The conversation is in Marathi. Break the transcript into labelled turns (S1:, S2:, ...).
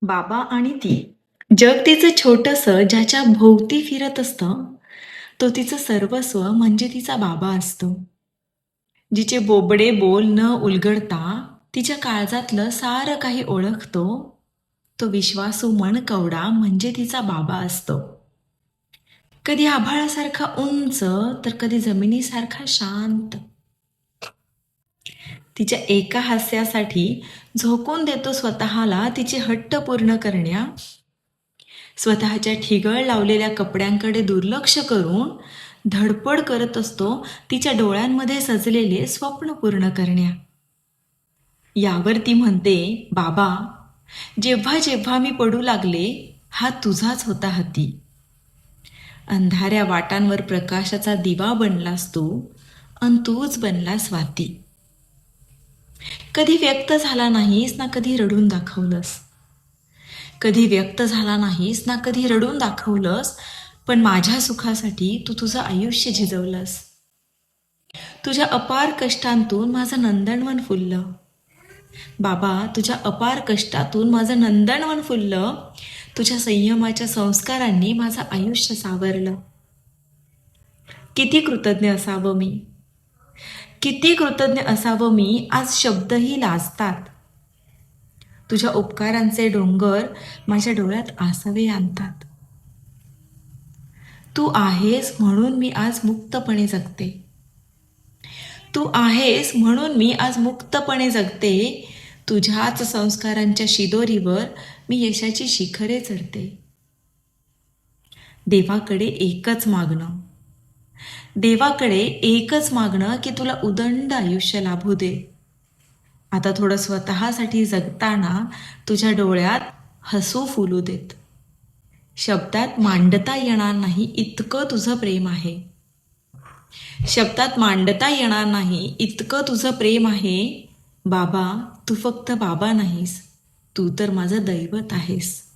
S1: बाबा आणि ती. जग तिचं छोटंसं ज्याच्या भोवती फिरत असतं, तो तिचं सर्वस्व म्हणजे तिचा बाबा असतो. जिचे बोबडे बोल न उलगडता तिच्या काळजातलं सारं काही ओळखतो, तो विश्वासू मनकवडा म्हणजे तिचा बाबा असतो. कधी आभाळासारखा उंच तर कधी जमिनीसारखा शांत. तिच्या एका हास्यासाठी झोकून देतो स्वतःला तिचे हट्ट पूर्ण करण्या. स्वतःच्या ठिगळ लावलेल्या कपड्यांकडे दुर्लक्ष करून धडपड करत असतो तिच्या डोळ्यांमध्ये सजलेले स्वप्न पूर्ण करण्या. यावर ती म्हणते, बाबा, जेव्हा जेव्हा मी पडू लागले, हा तुझाच होता हाती. अंधाऱ्या वाटांवर प्रकाशाचा दिवा बनलास तू, अन तूच बनला स्वाती. कधी व्यक्त झाला नाहीस ना कधी रडून दाखवलंस. कधी व्यक्त झाला नाहीस ना कधी रडून दाखवलंस, पण माझ्या सुखासाठी तू तुझं आयुष्य झिजवलंस. तुझ्या अपार कष्टांतून माझं नंदनवन फुललं. बाबा, तुझ्या अपार कष्टातून माझं नंदनवन फुललं. तुझ्या संयमाच्या संस्कारांनी माझं आयुष्य सावरलं. किती कृतज्ञ असावं मी, किती कृतज्ञ असावं मी, आज शब्दही लाजतात. तुझ्या उपकारांचे डोंगर माझ्या डोळ्यात आसवे आणतात. तू आहेस म्हणून मी आज मुक्तपणे जगते. तू आहेस म्हणून मी आज मुक्तपणे जगते. तुझ्याच संस्कारांच्या शिदोरीवर मी यशाची शिखरे चढते. देवाकडे एकच मागणं, देवाकडे एकच मागणं की तुला उदंड आयुष्य लाभू दे. आता थोडं स्वतःसाठी जगताना तुझ्या डोळ्यात हसू फुलू देत. शब्दात मांडता येणार नाही इतकं तुझं प्रेम आहे. शब्दात मांडता येणार नाही इतकं तुझं प्रेम आहे. बाबा, तू फक्त बाबा नाहीस, तू तर माझं दैवत आहेस.